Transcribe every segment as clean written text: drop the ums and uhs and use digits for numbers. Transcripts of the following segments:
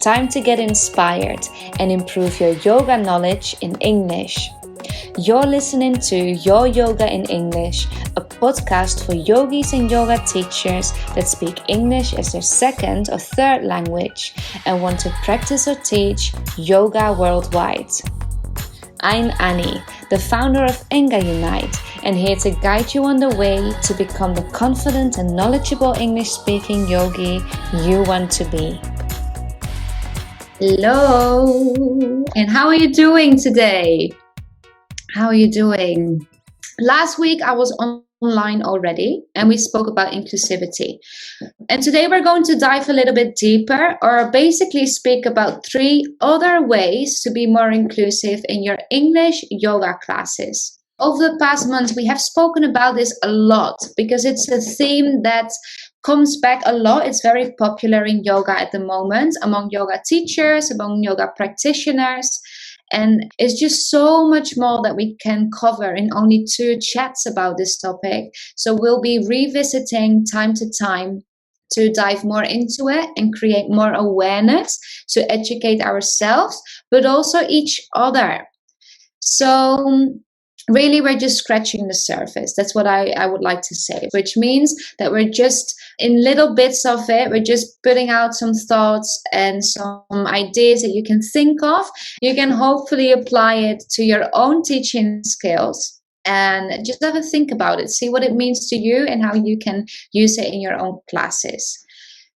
Time to get inspired and improve your yoga knowledge in English. You're listening to Your Yoga in English, a podcast for yogis and yoga teachers that speak English as their second or third language and want to practice or teach yoga worldwide. I'm Annie, the founder of Enga Unite, and here to guide you on the way to become the confident and knowledgeable English-speaking yogi you want to be. Hello, and how are you doing today? How are you doing? Last week I was online already and we spoke about inclusivity. And today we're going to dive a little bit deeper, or basically speak about 3 other ways to be more inclusive in your English yoga classes. Over the past months we have spoken about this a lot because it's a theme that comes back a lot. It's very popular in yoga at the moment, among yoga teachers, among yoga practitioners. And it's just so much more that we can cover in only 2 chats about this topic. So we'll be revisiting time to time to dive more into it and create more awareness to educate ourselves, but also each other. So really, we're just scratching the surface. That's what I would like to say, which means that we're just in little bits of it. We're just putting out some thoughts and some ideas that you can think of. You can hopefully apply it to your own teaching skills and just have a think about it. See what it means to you and how you can use it in your own classes.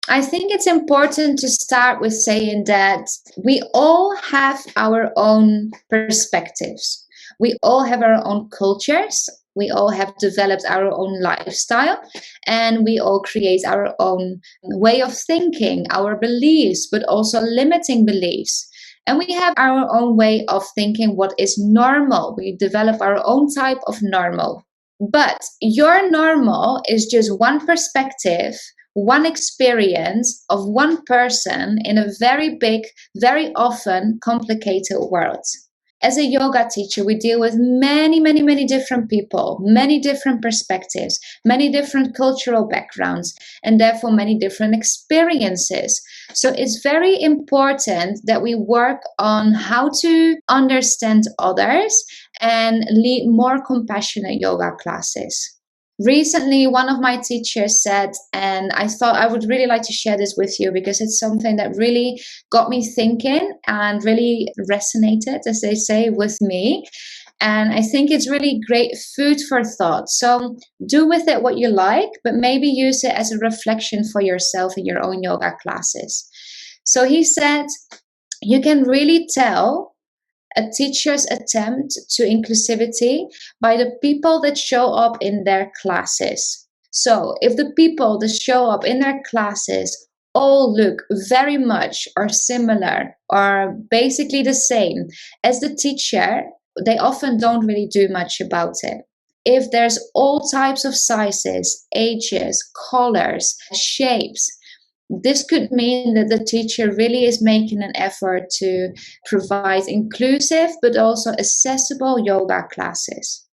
I think it's important to start with saying that we all have our own perspectives. We all have our own cultures, we all have developed our own lifestyle, and we all create our own way of thinking, our beliefs, but also limiting beliefs. And we have our own way of thinking what is normal. We develop our own type of normal. But your normal is just one perspective, one experience of one person in a very big, very often complicated world. As a yoga teacher, we deal with many, many, many different people, many different perspectives, many different cultural backgrounds, and therefore many different experiences. So it's very important that we work on how to understand others and lead more compassionate yoga classes. Recently, one of my teachers said, and I thought I would really like to share this with you because it's something that really got me thinking and really resonated, as they say, with me. And I think it's really great food for thought. So do with it what you like, but maybe use it as a reflection for yourself in your own yoga classes. So he said, you can really tell a teacher's attempt to inclusivity by the people that show up in their classes. So if the people that show up in their classes all look very much or similar or basically the same as the teacher, they often don't really do much about it. If there's all types of sizes, ages, colors, shapes, this could mean that the teacher really is making an effort to provide inclusive but also accessible yoga classes.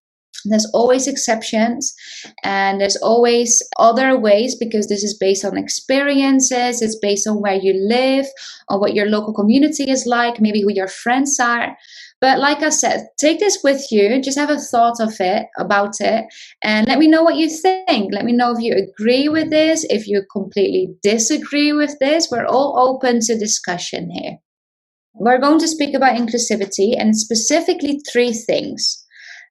There's always exceptions and there's always other ways because this is based on experiences, it's based on where you live, or what your local community is like, maybe who your friends are. But like I said, take this with you, just have a thought of it, about it, and let me know what you think. Let me know if you agree with this, if you completely disagree with this. We're all open to discussion here. We're going to speak about inclusivity and specifically 3 things.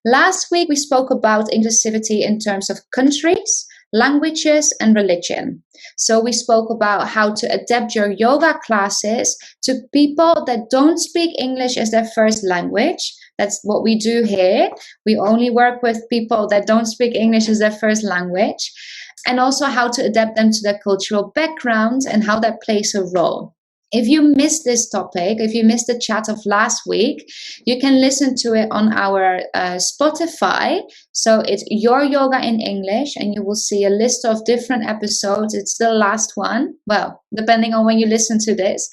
Last week, we spoke about inclusivity in terms of countries, languages, and religion. So we spoke about how to adapt your yoga classes to people that don't speak English as their first language. That's what we do here. We only work with people that don't speak English as their first language. And also how to adapt them to their cultural background and how that plays a role. If you missed this topic, if you missed the chat of last week, you can listen to it on our Spotify. So it's Your Yoga in English, and you will see a list of different episodes. It's the last one. Well, depending on when you listen to this.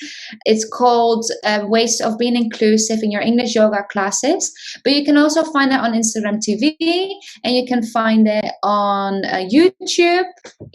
It's called Ways of Being Inclusive in Your English Yoga Classes. But you can also find it on Instagram TV, and you can find it on YouTube.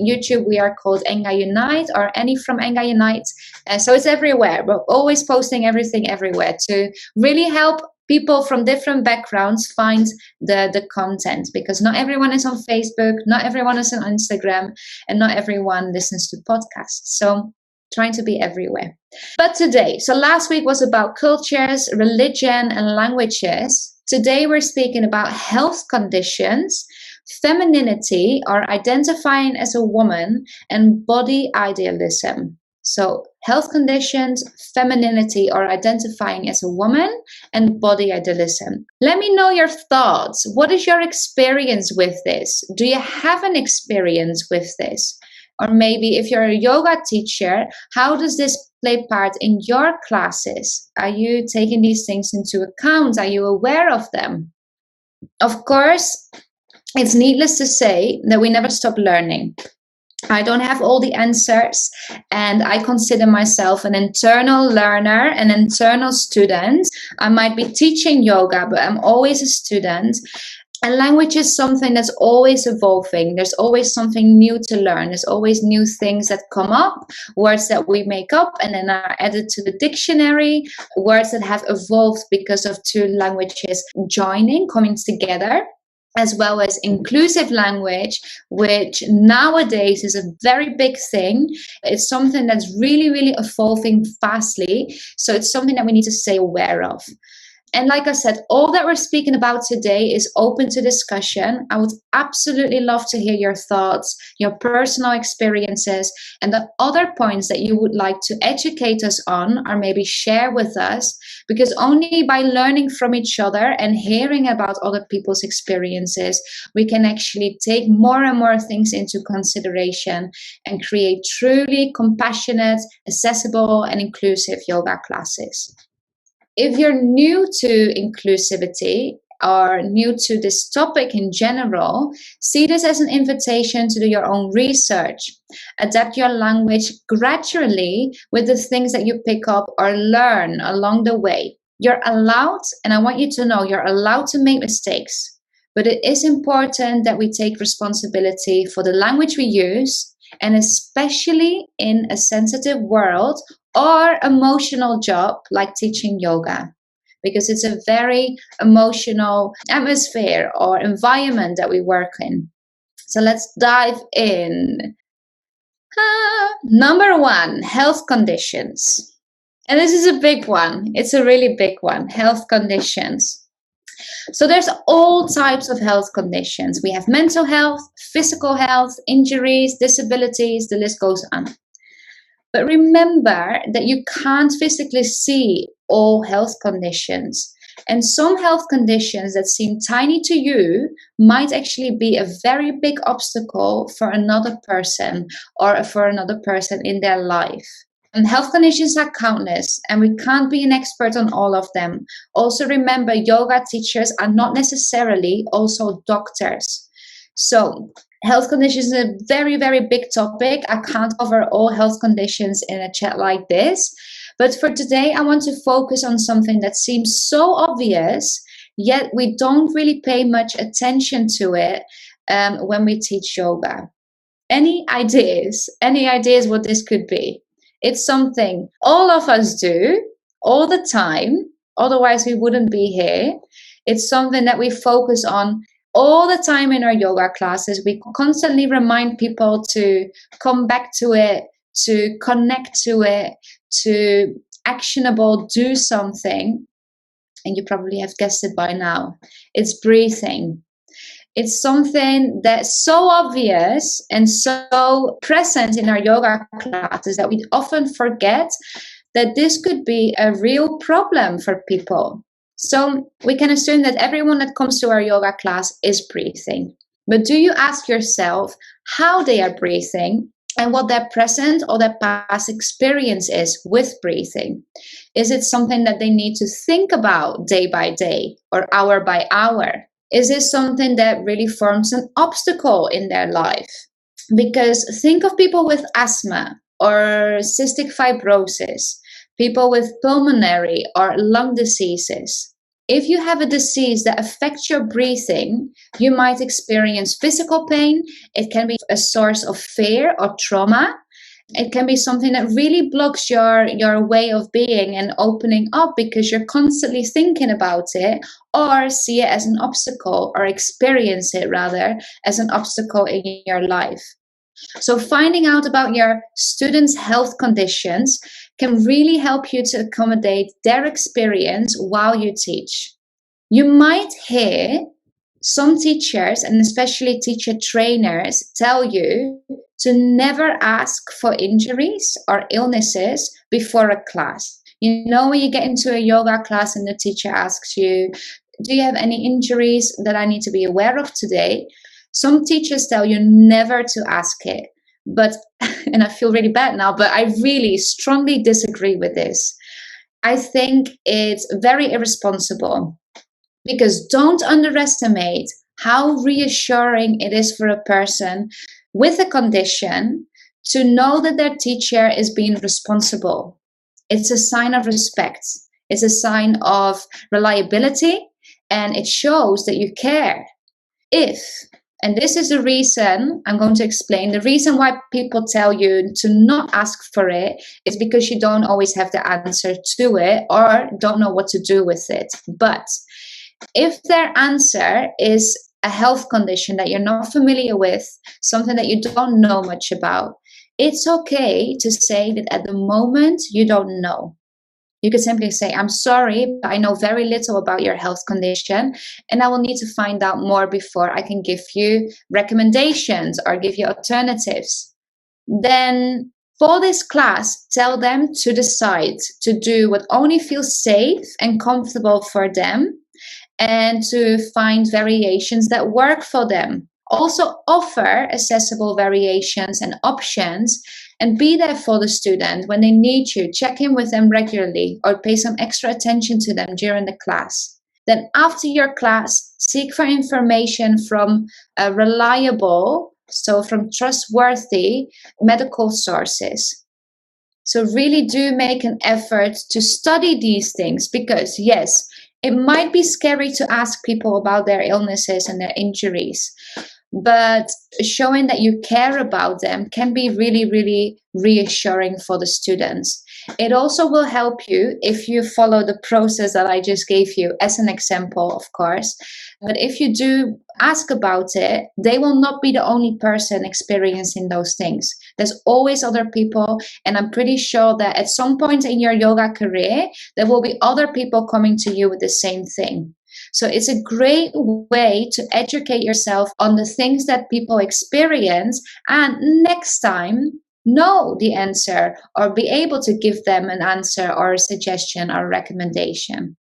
YouTube, we are called Enga Unite, or Annie from Enga Unite. So it's everywhere. We're always posting everything everywhere to really help people from different backgrounds find the content, because not everyone is on Facebook, not everyone is on Instagram, and not everyone listens to podcasts. So trying to be everywhere. But today, so last week was about cultures, religion, and languages. Today we're speaking about health conditions, femininity, or identifying as a woman, and body idealism. So health conditions, femininity, or identifying as a woman, and body idealism. Let me know your thoughts. What is your experience with this? Do you have an experience with this? Or maybe if you're a yoga teacher, how does this play part in your classes? Are you taking these things into account? Are you aware of them? Of course, it's needless to say that we never stop learning. I don't have all the answers, and I consider myself an internal learner, an internal student. I might be teaching yoga, but I'm always a student. And language is something that's always evolving. There's always something new to learn. There's always new things that come up, words that we make up and then are added to the dictionary, words that have evolved because of two languages joining, coming together, as well as inclusive language, which nowadays is a very big thing. It's something that's really, really evolving fastly. So it's something that we need to stay aware of. And like I said, all that we're speaking about today is open to discussion. I would absolutely love to hear your thoughts, your personal experiences, and the other points that you would like to educate us on or maybe share with us, because only by learning from each other and hearing about other people's experiences, we can actually take more and more things into consideration and create truly compassionate, accessible, and inclusive yoga classes. If you're new to inclusivity or new to this topic in general, see this as an invitation to do your own research. Adapt your language gradually with the things that you pick up or learn along the way. You're allowed, and I want you to know, you're allowed to make mistakes. But it is important that we take responsibility for the language we use, and especially in a sensitive world or emotional job like teaching yoga, because it's a very emotional atmosphere or environment that we work in. So let's dive in. Number one, health conditions. And this is a big one. It's a really big one, health conditions. So there's all types of health conditions. We have mental health, physical health, injuries, disabilities, the list goes on. But remember that you can't physically see all health conditions. And some health conditions that seem tiny to you might actually be a very big obstacle for another person or for another person in their life. And health conditions are countless, and we can't be an expert on all of them. Also remember, yoga teachers are not necessarily also doctors. So health conditions is a very, very big topic. I can't cover all health conditions in a chat like this. But for today, I want to focus on something that seems so obvious, yet we don't really pay much attention to it when we teach yoga. Any ideas? Any ideas what this could be? It's something all of us do all the time. Otherwise, we wouldn't be here. It's something that we focus on all the time in our yoga classes. We constantly remind people to come back to it, to connect to it, to actionable, do something. And you probably have guessed it by now. It's breathing. It's something that's so obvious and so present in our yoga classes that we often forget that this could be a real problem for people. So we can assume that everyone that comes to our yoga class is breathing. But do you ask yourself how they are breathing and what their present or their past experience is with breathing? Is it something that they need to think about day by day or hour by hour? Is this something that really forms an obstacle in their life? Because think of people with asthma or cystic fibrosis, people with pulmonary or lung diseases. If you have a disease that affects your breathing, you might experience physical pain. It can be a source of fear or trauma. It can be something that really blocks your way of being and opening up because you're constantly thinking about it, or see it as an obstacle, or experience it rather as an obstacle in your life. So finding out about your students' health conditions can really help you to accommodate their experience while you teach. You might hear some teachers, and especially teacher trainers, tell you to never ask for injuries or illnesses before a class. You know, when you get into a yoga class and the teacher asks you, do you have any injuries that I need to be aware of today? Some teachers tell you never to ask it. But, and I feel really bad now, but I really strongly disagree with this. I think it's very irresponsible, because don't underestimate how reassuring it is for a person with a condition to know that their teacher is being responsible. It's a sign of respect. It's a sign of reliability, and it shows that you care. And this is the reason I'm going to explain, the reason why people tell you to not ask for it is because you don't always have the answer to it or don't know what to do with it. But if their answer is a health condition that you're not familiar with, something that you don't know much about, it's okay to say that at the moment you don't know. You could simply say, I'm sorry, but I know very little about your health condition, and I will need to find out more before I can give you recommendations or give you alternatives. Then for this class, tell them to decide to do what only feels safe and comfortable for them, and to find variations that work for them. Also offer accessible variations and options, and be there for the student when they need you. Check in with them regularly or pay some extra attention to them during the class. Then after your class, seek for information from reliable, so from trustworthy medical sources. So really do make an effort to study these things, because yes, it might be scary to ask people about their illnesses and their injuries, but showing that you care about them can be really, really reassuring for the students. It also will help you if you follow the process that I just gave you as an example, of course. But if you do ask about it, they will not be the only person experiencing those things. There's always other people, and I'm pretty sure that at some point in your yoga career, there will be other people coming to you with the same thing. So it's a great way to educate yourself on the things that people experience, and next time know the answer or be able to give them an answer or a suggestion or a recommendation.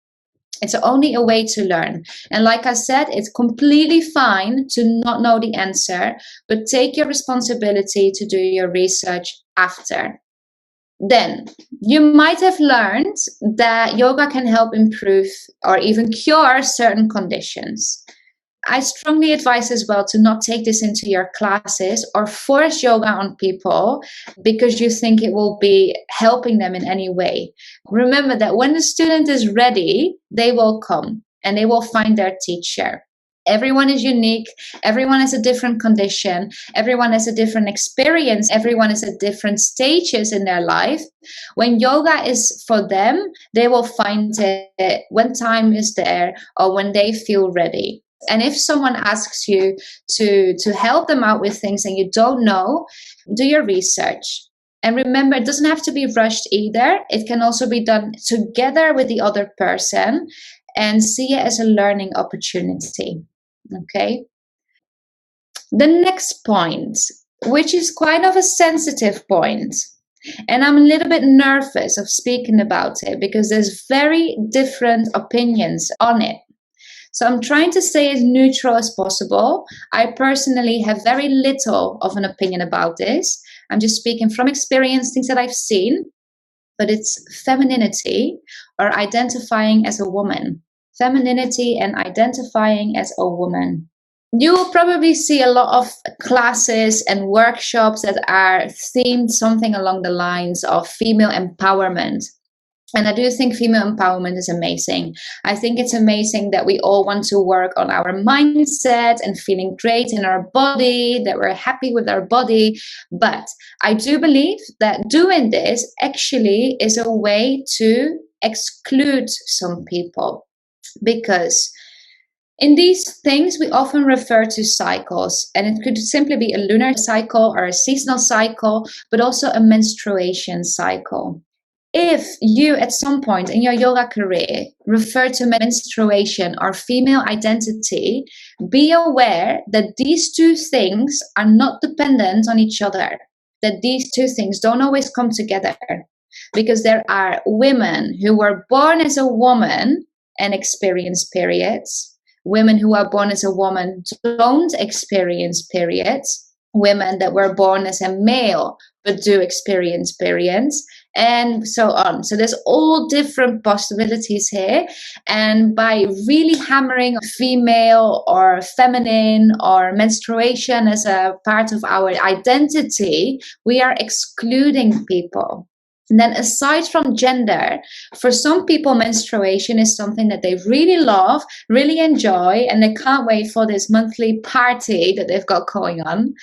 It's only a way to learn. And like I said, it's completely fine to not know the answer, but take your responsibility to do your research after. Then you might have learned that yoga can help improve or even cure certain conditions. I strongly advise as well to not take this into your classes or force yoga on people because you think it will be helping them in any way. Remember that when the student is ready, they will come and they will find their teacher. Everyone is unique. Everyone has a different condition. Everyone has a different experience. Everyone is at different stages in their life. When yoga is for them, they will find it when time is there or when they feel ready. And if someone asks you to help them out with things and you don't know, do your research. And remember, it doesn't have to be rushed either. It can also be done together with the other person and see it as a learning opportunity. Okay. The next point, which is quite of a sensitive point, and I'm a little bit nervous of speaking about it because there's very different opinions on it. So I'm trying to stay as neutral as possible. I personally have very little of an opinion about this. I'm just speaking from experience, things that I've seen, but it's femininity or identifying as a woman. Femininity and identifying as a woman. You will probably see a lot of classes and workshops that are themed something along the lines of female empowerment. And I do think female empowerment is amazing. I think it's amazing that we all want to work on our mindset and feeling great in our body, that we're happy with our body. But I do believe that doing this actually is a way to exclude some people, because in these things, we often refer to cycles, and it could simply be a lunar cycle or a seasonal cycle, but also a menstruation cycle. If you at some point in your yoga career refer to menstruation or female identity, be aware that these two things are not dependent on each other, that these two things don't always come together, because there are women who were born as a woman and experience periods. Women who are born as a woman don't experience periods. Women that were born as a male but do experience periods, and so on. So there's all different possibilities here. And by really hammering female or feminine or menstruation as a part of our identity, we are excluding people. And then aside from gender, for some people, menstruation is something that they really love, really enjoy, and they can't wait for this monthly party that they've got going on.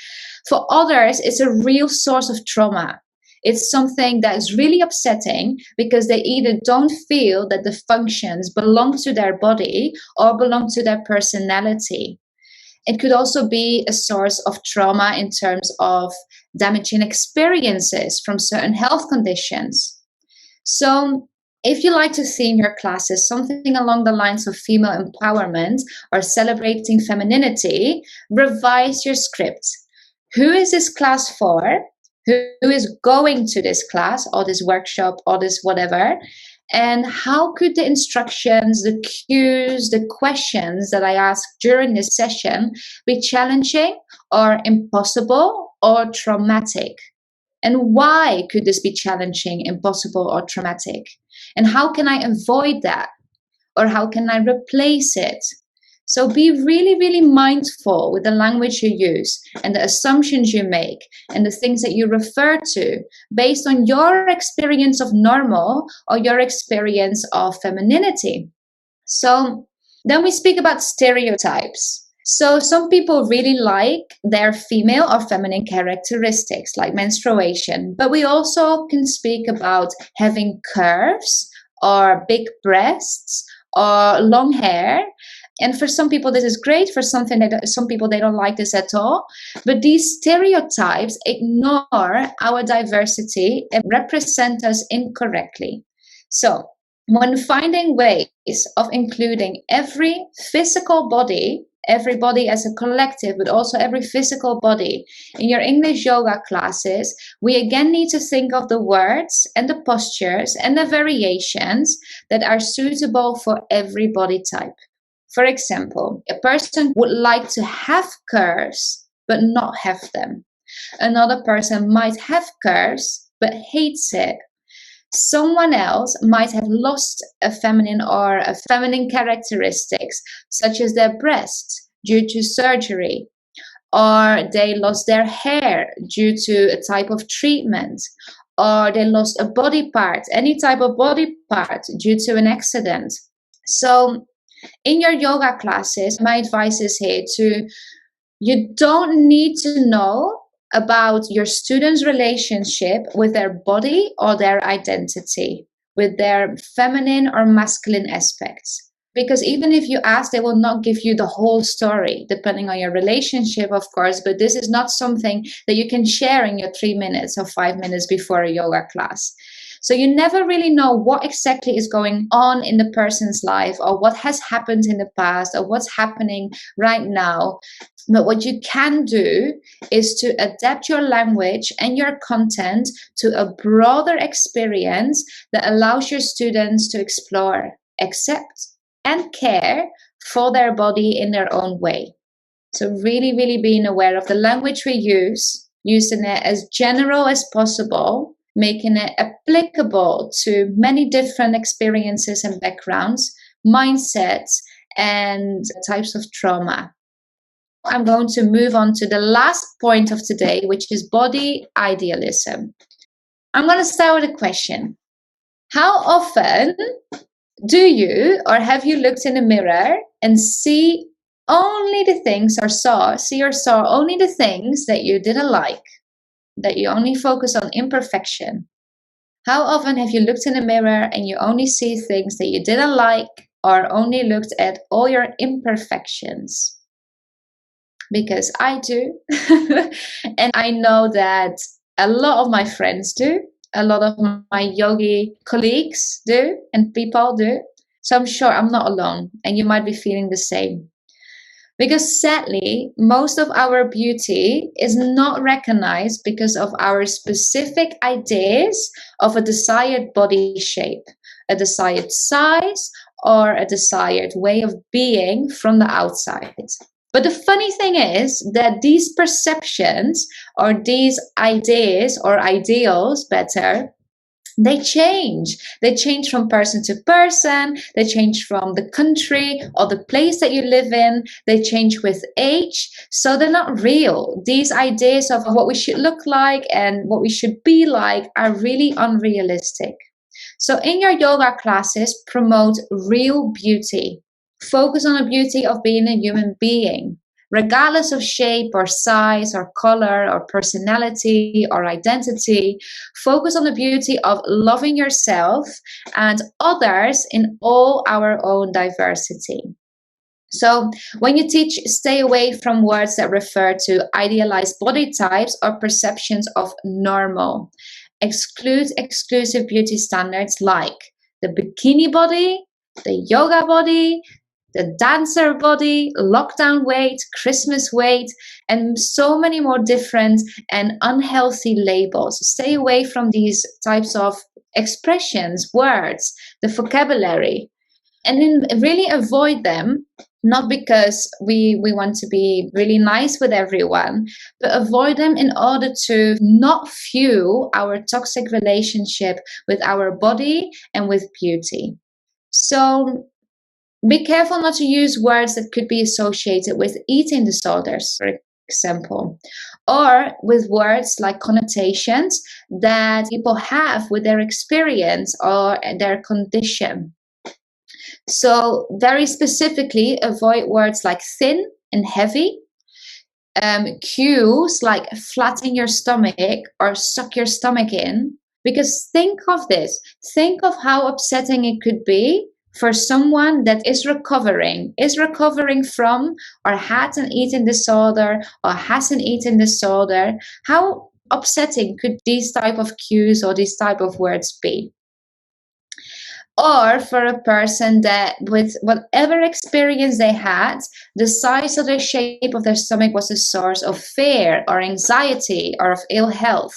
For others, it's a real source of trauma. It's something that is really upsetting because they either don't feel that the functions belong to their body or belong to their personality. It could also be a source of trauma in terms of damaging experiences from certain health conditions. So, if you like to theme your classes something along the lines of female empowerment or celebrating femininity, revise your script. Who is this class for? Who is going to this class or this workshop or this whatever? And how could the instructions, the cues, the questions that I ask during this session be challenging or impossible or traumatic? And why could this be challenging, impossible, or traumatic? And how can I avoid that? Or how can I replace it? So be really, really mindful with the language you use and the assumptions you make and the things that you refer to based on your experience of normal or your experience of femininity. So then we speak about stereotypes. So some people really like their female or feminine characteristics like menstruation, but we also can speak about having curves or big breasts or long hair. And for some people, this is great. For some people, they don't like this at all. But these stereotypes ignore our diversity and represent us incorrectly. So when finding ways of including every physical body, everybody as a collective, but also every physical body in your English yoga classes, we again need to think of the words and the postures and the variations that are suitable for every body type. For example, a person would like to have curves, but not have them. Another person might have curves, but hates it. Someone else might have lost a feminine characteristics, such as their breasts due to surgery, or they lost their hair due to a type of treatment, or they lost a body part, any type of body part due to an accident. So in your yoga classes, my advice is here you don't need to know about your students' relationship with their body or their identity, with their feminine or masculine aspects. Because even if you ask, they will not give you the whole story, depending on your relationship, of course. But this is not something that you can share in your 3 minutes or 5 minutes before a yoga class. So you never really know what exactly is going on in the person's life or what has happened in the past or what's happening right now. But what you can do is to adapt your language and your content to a broader experience that allows your students to explore, accept, and care for their body in their own way. So really, really being aware of the language we use, using it as general as possible, making it applicable to many different experiences and backgrounds, mindsets, and types of trauma. I'm going to move on to the last point of today, which is body idealism. I'm going to start with a question. How often do you or have you looked in the mirror and see only the things or saw only the things that you didn't like, that you only focus on imperfection? How often have you looked in the mirror and you only see things that you didn't like or only looked at all your imperfections? Because I do. And I know that a lot of my friends do. A lot of my yogi colleagues do, and people do. So I'm sure I'm not alone, and you might be feeling the same. Because sadly, most of our beauty is not recognized because of our specific ideas of a desired body shape, a desired size, or a desired way of being from the outside. But the funny thing is that these perceptions or these ideas or ideals, better, they change. They change from person to person. They change from the country or the place that you live in. They change with age. So they're not real. These ideas of what we should look like and what we should be like are really unrealistic. So in your yoga classes, promote real beauty. Focus on the beauty of being a human being, regardless of shape or size or color or personality or identity. Focus on the beauty of loving yourself and others in all our own diversity. So when you teach, stay away from words that refer to idealized body types or perceptions of normal. Exclude exclusive beauty standards like the bikini body, the yoga body, the dancer body, lockdown weight, Christmas weight, and so many more different and unhealthy labels. Stay away from these types of expressions, words, the vocabulary, and then really avoid them, not because we want to be really nice with everyone, but avoid them in order to not fuel our toxic relationship with our body and with beauty. So be careful not to use words that could be associated with eating disorders, for example, or with words like connotations that people have with their experience or their condition. So very specifically, avoid words like thin and heavy, cues like flatten your stomach or suck your stomach in. Because think of this, think of how upsetting it could be for someone that is recovering from or had an eating disorder or has an eating disorder. How upsetting could these type of cues or these type of words be? Or for a person that, with whatever experience they had, the size or the shape of their stomach was a source of fear or anxiety or of ill health.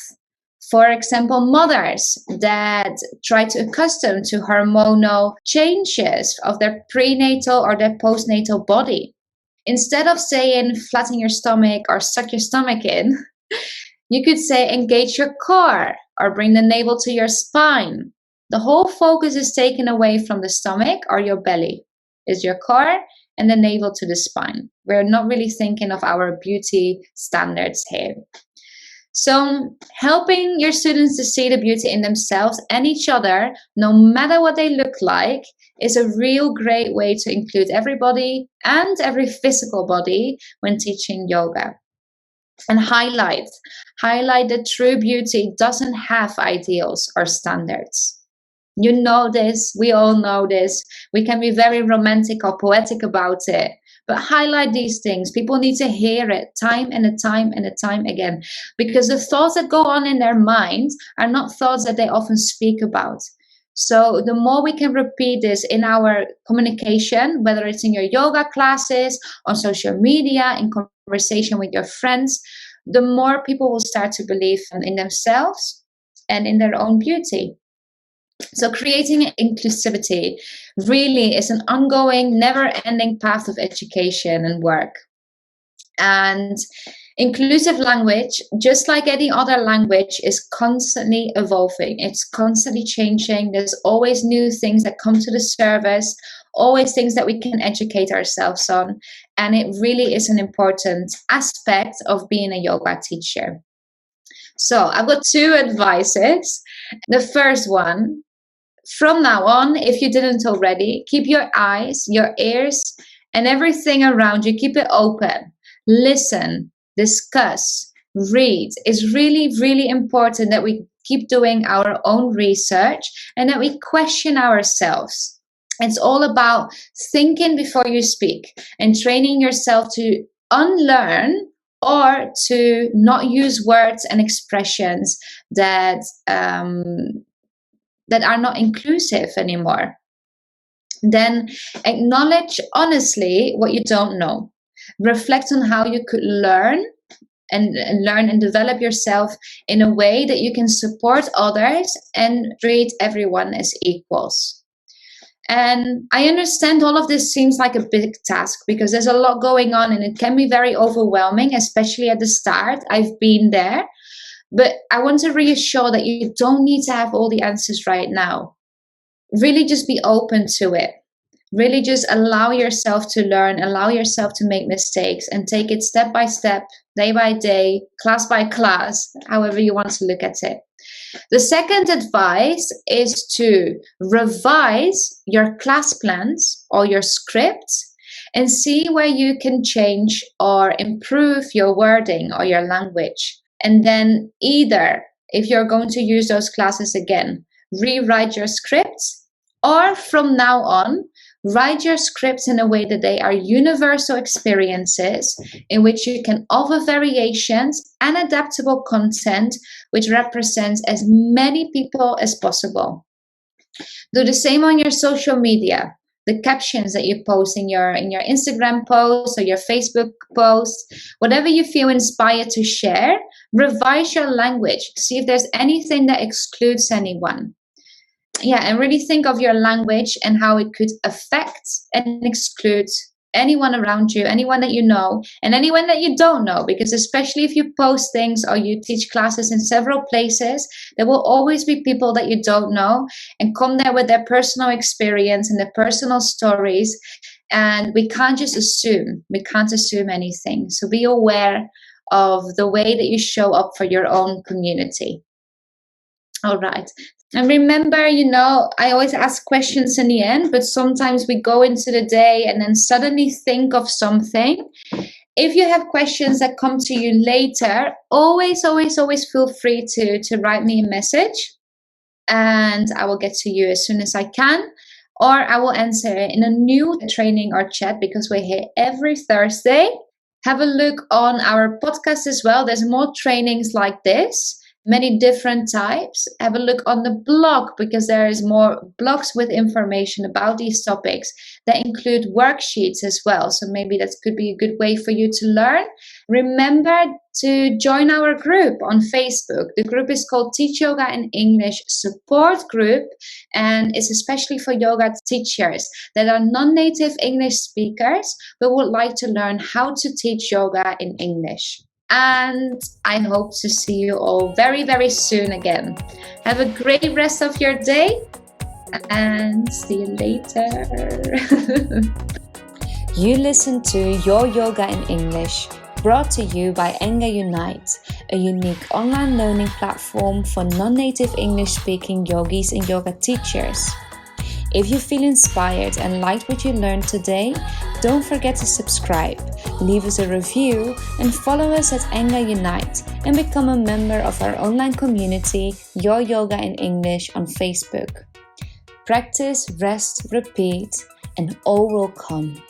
For example, mothers that try to accustom to hormonal changes of their prenatal or their postnatal body. Instead of saying flatten your stomach or suck your stomach in, you could say engage your core or bring the navel to your spine. The whole focus is taken away from the stomach or your belly. It's your core and the navel to the spine. We're not really thinking of our beauty standards here. So helping your students to see the beauty in themselves and each other, no matter what they look like, is a real great way to include everybody and every physical body when teaching yoga. And highlight that true beauty doesn't have ideals or standards. You know this, we all know this. We can be very romantic or poetic about it, but highlight these things. People need to hear it time and a time again, because the thoughts that go on in their mind are not thoughts that they often speak about. So the more we can repeat this in our communication, whether it's in your yoga classes, on social media, in conversation with your friends, the more people will start to believe in themselves and in their own beauty. So creating inclusivity really is an ongoing, never-ending path of education and work. And inclusive language, just like any other language, is constantly evolving. It's constantly changing. There's always new things that come to the surface, always things that we can educate ourselves on. And it really is an important aspect of being a yoga teacher. So I've got two advices. The first one, from now on, if you didn't already, keep your eyes, your ears, and everything around you, keep it open. Listen, discuss, read. It's really, really important that we keep doing our own research and that we question ourselves. It's all about thinking before you speak and training yourself to unlearn or to not use words and expressions that are not inclusive anymore. Then acknowledge honestly what you don't know. Reflect on how you could learn and develop yourself in a way that you can support others and treat everyone as equals. And I understand all of this seems like a big task because there's a lot going on and it can be very overwhelming, especially at the start. I've been there. But I want to reassure that you don't need to have all the answers right now. Really just be open to it. Really just allow yourself to learn, allow yourself to make mistakes and take it step by step, day by day, class by class, however you want to look at it. The second advice is to revise your class plans or your scripts and see where you can change or improve your wording or your language. And then either, if you're going to use those classes again, rewrite your scripts, or from now on, write your scripts in a way that they are universal experiences in which you can offer variations and adaptable content which represents as many people as possible. Do the same on your social media. The captions that you post in your Instagram post or your Facebook post, whatever you feel inspired to share, revise your language. See if there's anything that excludes anyone. Yeah, and really think of your language and how it could affect and exclude anyone around you, anyone that you know, and anyone that you don't know. Because especially if you post things or you teach classes in several places, there will always be people that you don't know and come there with their personal experience and their personal stories. And we can't just assume. We can't assume anything. So be aware of the way that you show up for your own community. All right. And remember, I always ask questions in the end, but sometimes we go into the day and then suddenly think of something. If you have questions that come to you later, always feel free to write me a message and I will get to you as soon as I can, or I will answer in a new training or chat because we're here every Thursday. Have a look on our podcast as well. There's more trainings like this. Many different types. Have a look on the blog because there is more blogs with information about these topics that include worksheets as well. So maybe that could be a good way for you to learn. Remember to join our group on Facebook. The group is called Teach Yoga in English Support Group, and it's especially for yoga teachers that are non-native English speakers but would like to learn how to teach yoga in English. And I hope to see you all very, very soon again. Have a great rest of your day and see you later. You listen to Your Yoga in English, brought to you by Enga Unite, a unique online learning platform for non-native English-speaking yogis and yoga teachers. If you feel inspired and liked what you learned today, don't forget to subscribe, leave us a review, and follow us at Enga Unite and become a member of our online community, Your Yoga in English, on Facebook. Practice, rest, repeat, and all will come.